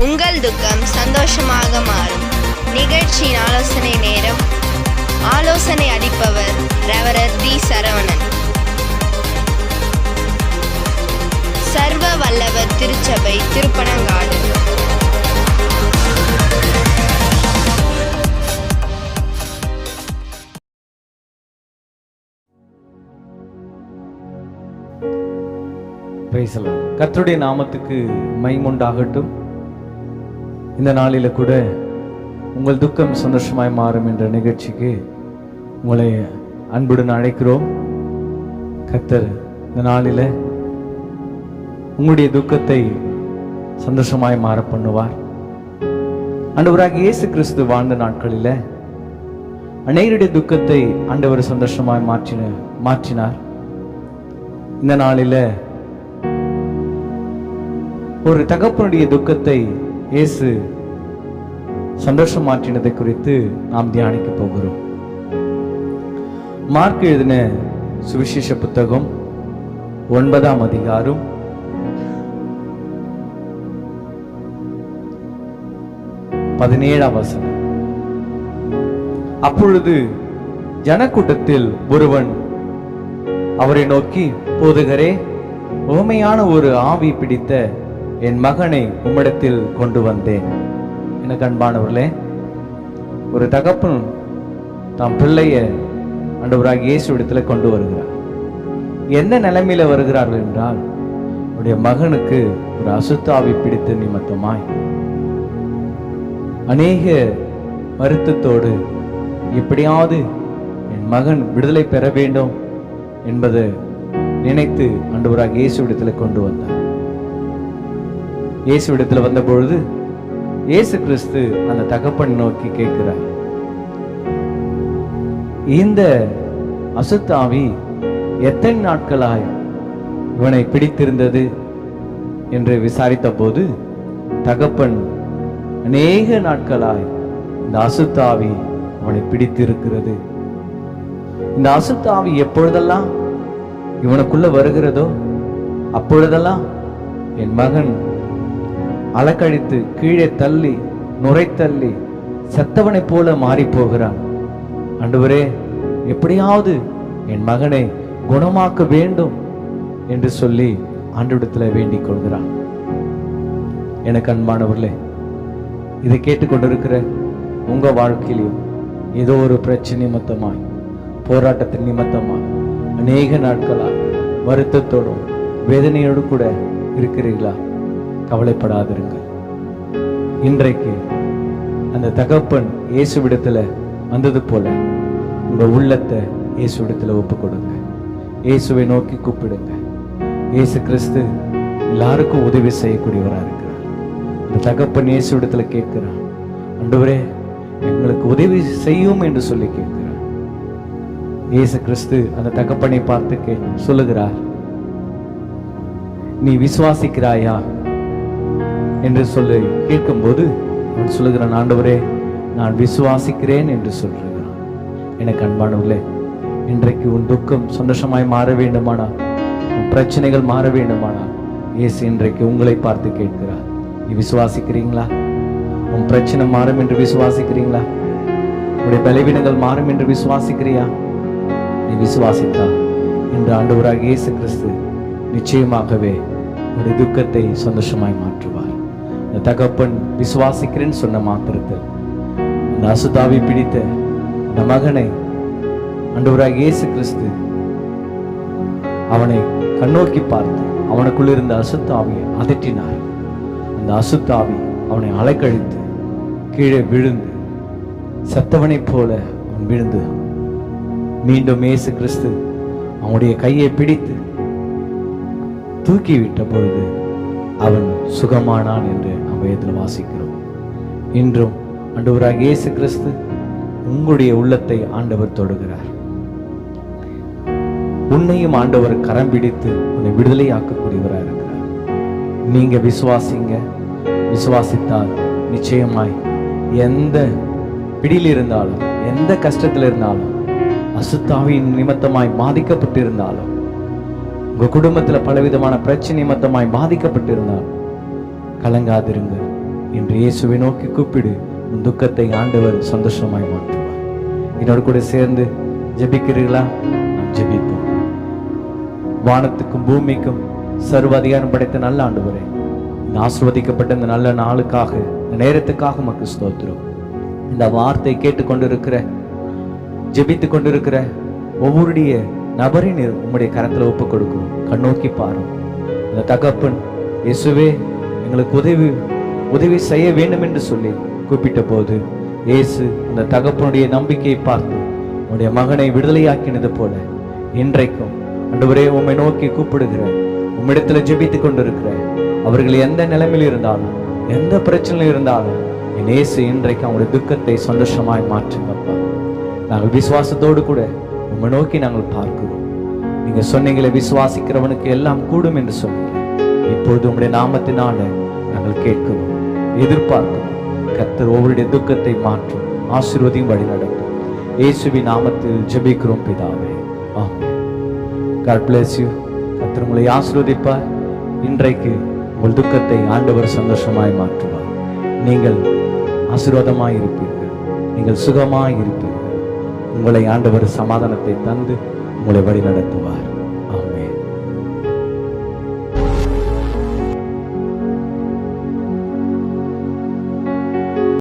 உங்கள் துக்கம் சந்தோஷமாக மாறும். நிகழ்ச்சியின் ஆலோசனை நேரம். ஆலோசனை அளிப்பவர் ரெவரர் டி. சரவணன். சர்வ வல்லவர் திருச்சபை, திருப்பனங்காடு. கர்த்தருடைய நாமத்துக்கு மகிமையுண்டாகட்டும். இந்த நாளில கூட உங்கள் துக்கம் சந்தோஷமாய் மாறும் என்ற நிகழ்ச்சிக்கு உங்களை அன்புடன் அழைக்கிறோம். கர்த்தர் இந்த நாளில உங்களுடைய துக்கத்தை சந்தோஷமாய் மாற பண்ணுவார். ஆண்டவராகிய இயேசு கிறிஸ்து வாழ்ந்த நாட்களில அநேகருடைய துக்கத்தை ஆண்டவர் சந்தோஷமாய் மாற்றினார். இந்த நாளில ஒரு தகப்பனுடைய துக்கத்தை இயேசு சந்தோஷம் மாற்றினதை குறித்து நாம் தியானிக்க போகிறோம். மார்க் எழுதின சுவிசேஷ புத்தகம் 9ஆம் அதிகாரம் 17ஆம் வசனம். அப்பொழுது ஜனக்கூட்டத்தில் ஒருவன் அவரை நோக்கி, போதகரே, உவமையான ஒரு ஆவி பிடித்த என் மகனை உம்மிடத்தில் கொண்டு வந்தேன். எனக்கு அன்பானவர்களே, ஒரு தகப்பன் தாம் பிள்ளைய ஆண்டவராகிய இயேசுவிடத்துல கொண்டு வருகிறார். என்ன நிலைமையில வருகிறார்கள் என்றால், அவருடைய மகனுக்கு ஒரு அசுத்தாவி பிடித்த நிமித்தமாய் அநேக வருத்தத்தோடு எப்படியாவது என் மகன் விடுதலை பெற வேண்டும் என்பதை நினைத்து ஆண்டவராகிய இயேசுவிடத்துல கொண்டு வந்தார். இயேசுவிடத்துல வந்த பொழுது இயேசு கிறிஸ்து அந்த தகப்பன் நோக்கி கேட்கிறார், இந்த அசுத்தாவி எத்தனை நாட்களாய் இவனை பிடித்திருந்தது என்று விசாரித்த போது, தகப்பன், அநேக நாட்களாய் இந்த அசுத்தாவி அவனை பிடித்திருக்கிறது. இந்த அசுத்தாவி எப்பொழுதெல்லாம் இவனுக்குள்ள வருகிறதோ அப்பொழுதெல்லாம் என் மகன் அலக்கழித்து கீழே தள்ளி நுரை தள்ளி செத்தவனை போல மாறி போகிறான். ஆண்டவரே, எப்படியாவது என் மகனை குணமாக்க வேண்டும் என்று சொல்லி ஆண்டவரிடத்துல வேண்டிக் கொள்கிறான். எனக்கு அன்பானவர்களே, இதை கேட்டுக்கொண்டிருக்கிற உங்க வாழ்க்கையிலும் ஏதோ ஒரு பிரச்சனை நிமித்தமாய், போராட்டத்தின் நிமித்தமாய் அநேக நாட்களாய் வருத்தத்தோடும் வேதனையோடு கூட இருக்கிறீர்களா? கவலைப்படாதிருங்கள். இன்றைக்கு அந்த தகப்பன் இயேசுவிடத்துல வந்தது போல உங்க உள்ளத்தை இயேசுவிடத்துல ஒப்பு கொடுங்க. இயேசுவை நோக்கி கூப்பிடுங்க. இயேசு கிறிஸ்து எல்லாருக்கும் உதவி செய்யக்கூடியவரா இருக்கிறார். அந்த தகப்பன் இயேசுவிடத்துல கேட்கிறார், ஆண்டவரே, எங்களுக்கு உதவி செய்யும் என்று சொல்லி கேட்கிறார். இயேசு கிறிஸ்து அந்த தகப்பனை பார்த்து சொல்லுகிறார், நீ விசுவாசிக்கிறாயா என்று சொல்லி கேட்கும்போது அவன் சொல்லுகிறான், ஆண்டவரே, நான் விசுவாசிக்கிறேன் என்று சொல்கிறான். எனக்கு அன்பானவர்களே, இன்றைக்கு உன் துக்கம் சந்தோஷமாய் மாற வேண்டுமானால், உன் பிரச்சனைகள் மாற வேண்டுமானால், இயேசு இன்றைக்கு உங்களை பார்த்து கேட்கிறார், நீ விசுவாசிக்கிறீங்களா? உன் பிரச்சனை மாறும் என்று விசுவாசிக்கிறீங்களா? உன்னுடைய பலவீனங்கள் மாறும் என்று விசுவாசிக்கிறியா? நீ விசுவாசித்தா இன்று ஆண்டவராகிய இயேசு கிறிஸ்து நிச்சயமாகவே உன்னுடைய துக்கத்தை சந்தோஷமாய் மாற்றுவார். இந்த தகப்பன் விசுவாசிக்கிறேன்னு சொன்ன மாத்திரத்தில் அந்த அசுத்தாவி பிடித்த அந்த மகனை ஆண்டவராகிய இயேசு கிறிஸ்து அவனை கண்ணோக்கி பார்த்து அவனுக்குள் இருந்த அசுத்தாவியை அதட்டினார். அந்த அசுத்தாவி அவனை அலைக்கழித்து கீழே விழுந்து செத்தவனைப் போல அவன் விழுந்து மீண்டும் இயேசு கிறிஸ்து அவனுடைய கையை பிடித்து தூக்கிவிட்ட பொழுது அவன் சுகமானான் என்று நாம் வேதத்தில் வாசிக்கிறோம். இன்றும் ஆண்டவராகிய இயேசு கிறிஸ்து உங்களுடைய உள்ளத்தை ஆண்டவர் தொடுகிறார். உன்னையும் ஆண்டவர் கரம் பிடித்து உன்னை விடுதலையாக்கக்கூடியவராக இருக்கிறார். நீங்க விசுவாசிங்க. விசுவாசித்தால் நிச்சயமாய் எந்த பிடியில் இருந்தாலும், எந்த கஷ்டத்தில் இருந்தாலும், அசுத்தாவின் நிமித்தமாய் பாதிக்கப்பட்டிருந்தாலும், உங்க குடும்பத்துல பலவிதமான பிரச்சனை நிமித்தமாய் பாதிக்கப்பட்டிருந்தால் கலங்காதிருங்க. இன்று இயேசுவை நோக்கி கூப்பிடு, உன் துக்கத்தை ஆண்டவர் சந்தோஷமாய் மாற்றுவார். என்னோடு கூட சேர்ந்து ஜெபிக்கிறீர்களா? நாம் ஜெபிப்போம். வானத்துக்கும் பூமிக்கும் சர்வ அதிகாரம் படைத்த நல்ல ஆண்டவரே, இந்த ஆசீர்வதிக்கப்பட்ட இந்த நல்ல நாளுக்காக, இந்த நேரத்துக்காக உமக்கு ஸ்தோத்திரம். இந்த வார்த்தை கேட்டுக்கொண்டிருக்கிற, ஜெபித்து கொண்டிருக்கிற ஒவ்வொருடைய நபரின் உம்முடைய கரத்துல ஒப்பு கொடுக்கிறோம். கண்ணோக்கி பாரும். இந்த தகப்பன் இயேசுவே எங்களுக்கு உதவி செய்ய வேண்டும் என்று சொல்லி கூப்பிட்ட போது இயேசு அந்த தகப்பனுடைய நம்பிக்கையை பார்த்து உன்னுடைய மகனை விடுதலையாக்கினது போல இன்றைக்கும் ஆண்டவரே உம்மை நோக்கி கூப்பிடுகிற, உம்மிடத்துல ஜெபித்து கொண்டிருக்கிற அவர்கள் எந்த நிலைமையில் இருந்தாலும், எந்த பிரச்சனையில் இருந்தாலும், என் இயேசு இன்றைக்கு அவங்களுடைய துக்கத்தை சந்தோஷமாய் மாற்றுங்கப்பா. நாங்கள் விசுவாசத்தோடு கூட உம்மை நோக்கி நாங்கள் பார்க்கிறோம். நீங்க சொன்னீங்களே, விசுவாசிக்கிறவனுக்கு எல்லாம் கூடும் என்று சொன்னீங்க. இப்பொழுது உங்களுடைய நாமத்தினால நாங்கள் கேட்கிறோம், எதிர்பார்க்கிறோம். கர்த்தர் ஒவ்வொருடைய துக்கத்தை மாற்றும், ஆசீர்வதியும் வழி நடத்தும். இயேசுவின் நாமத்தில் ஜெபிக்கிறோம் பிதாவே, ஆமென். God bless you. கர்த்தர் உங்களை ஆசீர்வதிப்பார். இன்றைக்கு உங்கள் துக்கத்தை ஆண்டவர் சந்தோஷமாய் மாற்றுவார். நீங்கள் ஆசீர்வாதமாய் இருப்பீர்கள், நீங்கள் சுகமாய் இருப்பீர்கள். உங்களை ஆண்டவர் சமாதானத்தை தந்து உங்களை வழி நடத்துவார்.